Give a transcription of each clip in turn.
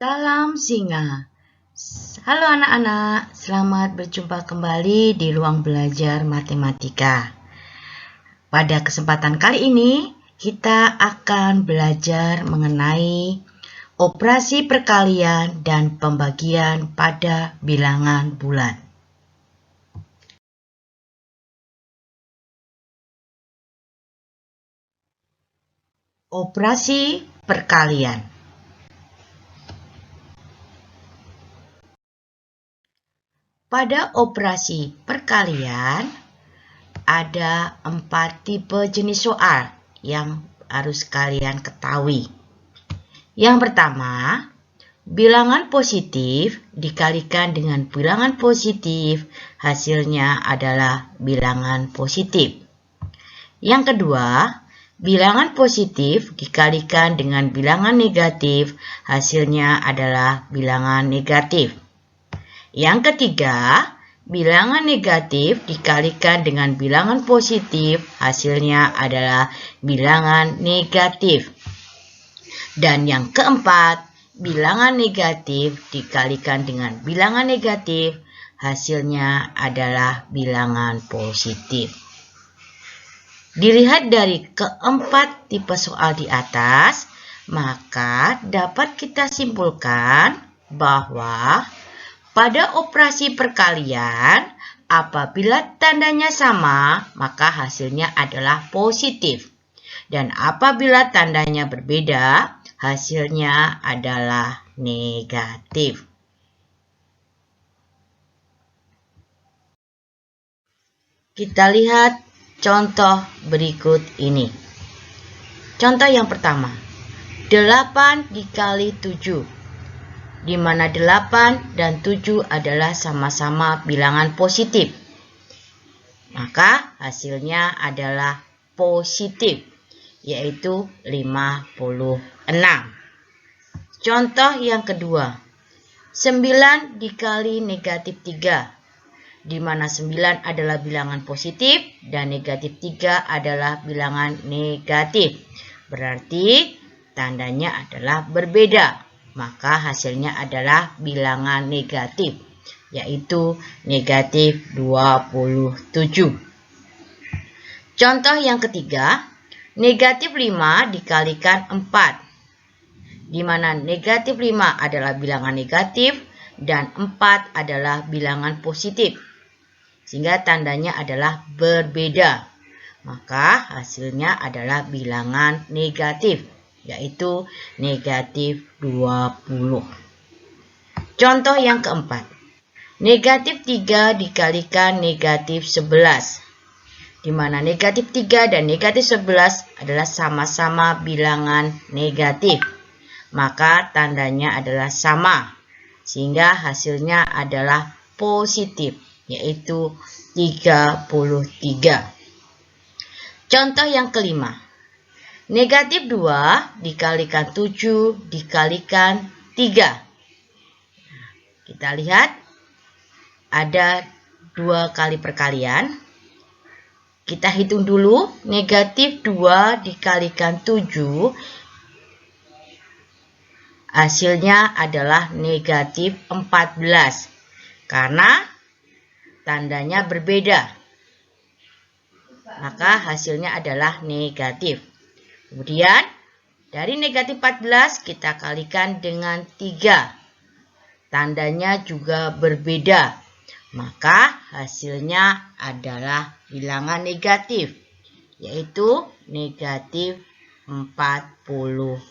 Salam singa. Halo anak-anak, selamat berjumpa kembali di ruang belajar matematika. Pada kesempatan kali ini, kita akan belajar mengenai operasi perkalian dan pembagian pada bilangan bulan. Operasi perkalian. Pada operasi perkalian, ada 4 tipe jenis soal yang harus kalian ketahui. Yang pertama, bilangan positif dikalikan dengan bilangan positif, hasilnya adalah bilangan positif. Yang kedua, bilangan positif dikalikan dengan bilangan negatif, hasilnya adalah bilangan negatif. Yang ketiga, bilangan negatif dikalikan dengan bilangan positif, hasilnya adalah bilangan negatif. Dan yang keempat, bilangan negatif dikalikan dengan bilangan negatif, hasilnya adalah bilangan positif. Dilihat dari keempat tipe soal di atas, maka dapat kita simpulkan bahwa pada operasi perkalian, apabila tandanya sama, maka hasilnya adalah positif. Dan apabila tandanya berbeda, hasilnya adalah negatif. Kita lihat contoh berikut ini. Contoh yang pertama, 8 dikali 7. Di mana 8 dan 7 adalah sama-sama bilangan positif. Maka hasilnya adalah positif, yaitu 56. Contoh yang kedua, 9 dikali negatif 3. Di mana 9 adalah bilangan positif dan negatif 3 adalah bilangan negatif. Berarti tandanya adalah berbeda. Maka hasilnya adalah bilangan negatif, yaitu negatif 27. Contoh yang ketiga, negatif 5 dikalikan 4. Di mana negatif 5 adalah bilangan negatif dan 4 adalah bilangan positif. Sehingga tandanya adalah berbeda. Maka hasilnya adalah bilangan negatif, yaitu negatif 20. Contoh yang keempat, negatif 3 dikalikan negatif 11. Di mana negatif 3 dan negatif 11 adalah sama-sama bilangan negatif. Maka tandanya adalah sama, sehingga hasilnya adalah positif, yaitu 33. Contoh yang kelima, negatif 2 dikalikan 7 dikalikan 3. Kita lihat ada 2 kali perkalian. Kita hitung dulu, negatif 2 dikalikan 7, hasilnya adalah negatif 14. Karena tandanya berbeda, maka hasilnya adalah negatif. Kemudian dari negatif 14 kita kalikan dengan 3. Tandanya juga berbeda. Maka hasilnya adalah bilangan negatif, yaitu negatif 42.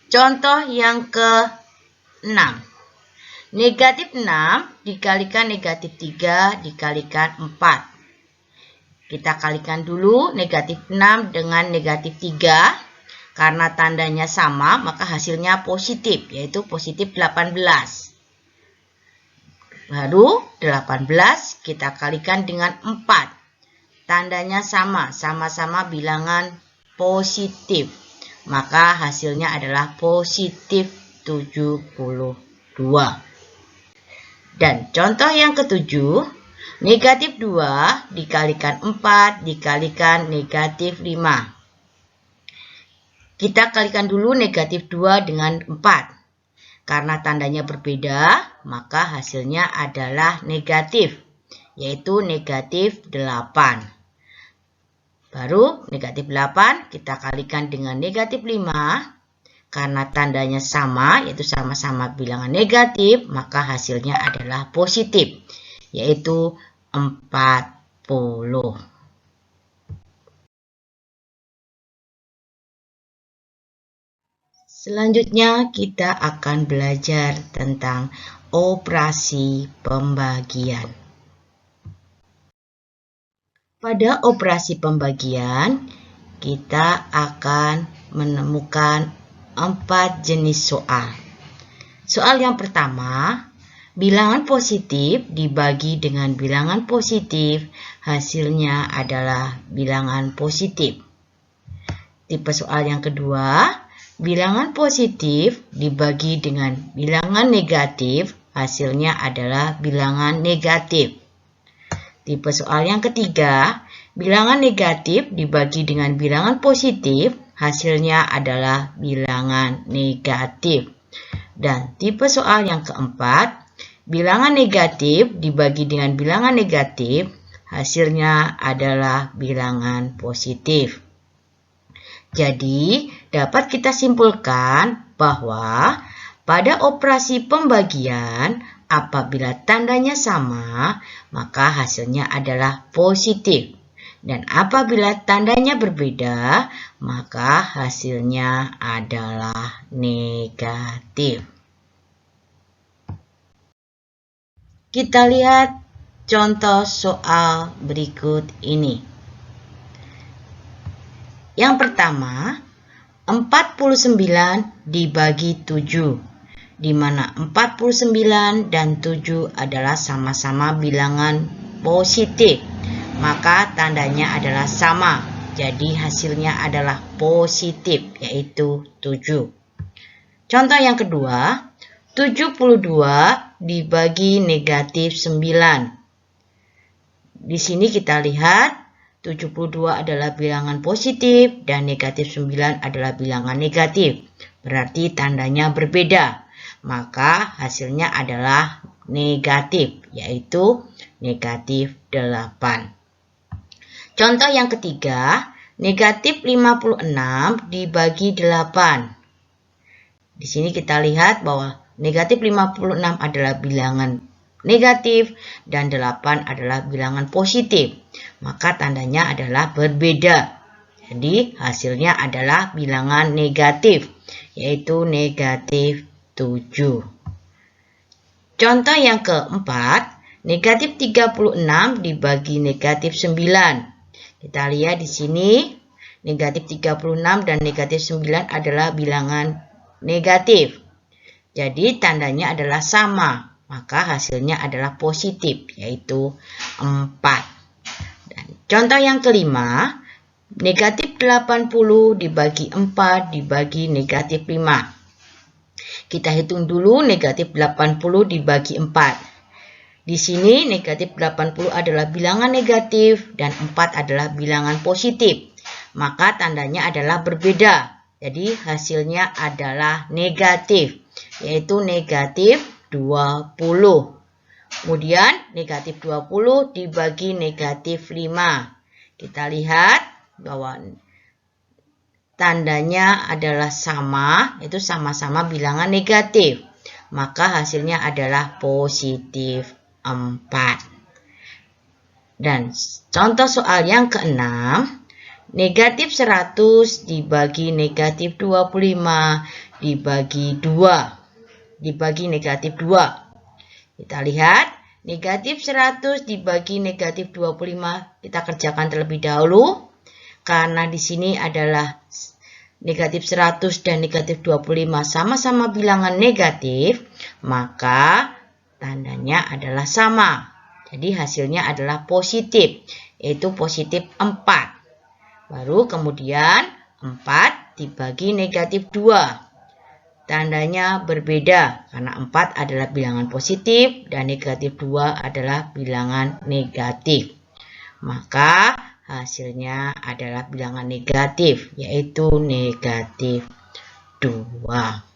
Contoh yang ke-6. Negatif 6 dikalikan negatif 3 dikalikan 4. Kita kalikan dulu negatif 6 dengan negatif 3. Karena tandanya sama, maka hasilnya positif, yaitu positif 18. Baru 18 kita kalikan dengan 4. Tandanya sama, sama-sama bilangan positif. Maka hasilnya adalah positif 72. Dan contoh yang ketujuh, negatif 2 dikalikan 4 dikalikan negatif 5. Kita kalikan dulu negatif 2 dengan 4. Karena tandanya berbeda, maka hasilnya adalah negatif, yaitu negatif 8. Baru negatif 8 kita kalikan dengan negatif 5. Karena tandanya sama, yaitu sama-sama bilangan negatif, maka hasilnya adalah positif, yaitu 40. Selanjutnya kita akan belajar tentang operasi pembagian. Pada operasi pembagian, kita akan menemukan 4 jenis soal. Soal yang pertama, bilangan positif dibagi dengan bilangan positif, hasilnya adalah bilangan positif. Tipe soal yang kedua, bilangan positif dibagi dengan bilangan negatif, hasilnya adalah bilangan negatif. Tipe soal yang ketiga, bilangan negatif dibagi dengan bilangan positif, hasilnya adalah bilangan negatif. Dan tipe soal yang keempat, bilangan negatif dibagi dengan bilangan negatif, hasilnya adalah bilangan positif. Jadi, dapat kita simpulkan bahwa pada operasi pembagian, apabila tandanya sama, maka hasilnya adalah positif. Dan apabila tandanya berbeda, maka hasilnya adalah negatif. Kita lihat contoh soal berikut ini. Yang pertama, 49 dibagi 7, di mana 49 dan 7 adalah sama-sama bilangan positif. Maka tandanya adalah sama, jadi hasilnya adalah positif, yaitu 7. Contoh yang kedua, 72 dibagi negatif 9. Di sini kita lihat 72 adalah bilangan positif dan negatif 9 adalah bilangan negatif. Berarti tandanya berbeda. Maka hasilnya adalah negatif, yaitu negatif 8. Contoh yang ketiga, negatif 56 dibagi 8. Di sini kita lihat bahwa negatif 56 adalah bilangan negatif dan 8 adalah bilangan positif. Maka tandanya adalah berbeda. Jadi hasilnya adalah bilangan negatif, yaitu negatif 7. Contoh yang keempat, negatif 36 dibagi negatif 9. Kita lihat di sini, negatif 36 dan negatif 9 adalah bilangan negatif. Jadi tandanya adalah sama, maka hasilnya adalah positif, yaitu 4. Dan contoh yang kelima, negatif 80 dibagi 4 dibagi negatif 5. Kita hitung dulu negatif 80 dibagi 4. Di sini negatif 80 adalah bilangan negatif dan 4 adalah bilangan positif. Maka tandanya adalah berbeda. Jadi hasilnya adalah negatif, yaitu negatif 20. Kemudian negatif 20 dibagi negatif 5. Kita lihat bahwa tandanya adalah sama, itu sama-sama bilangan negatif. Maka hasilnya adalah positif 4. Dan contoh soal yang keenam, negatif 100 dibagi negatif 25 dibagi 2. Dibagi negatif 2. Kita lihat, negatif 100 dibagi negatif 25. Kita kerjakan terlebih dahulu. Karena di sini adalah negatif 100 dan negatif 25 sama-sama bilangan negatif, maka tandanya adalah sama. Jadi hasilnya adalah positif, yaitu positif 4. Baru kemudian 4 dibagi negatif 2. Tandanya berbeda karena 4 adalah bilangan positif dan negatif 2 adalah bilangan negatif. Maka hasilnya adalah bilangan negatif, yaitu negatif 2.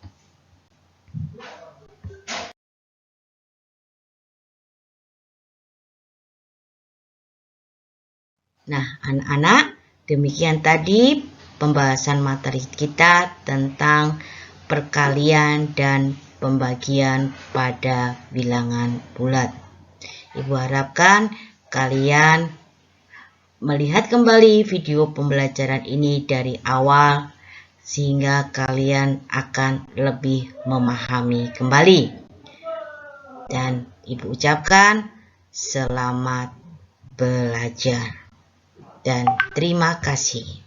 Nah, anak-anak, demikian tadi pembahasan materi kita tentang perkalian dan pembagian pada bilangan bulat. Ibu harapkan kalian melihat kembali video pembelajaran ini dari awal sehingga kalian akan lebih memahami kembali. Dan Ibu ucapkan selamat belajar dan terima kasih.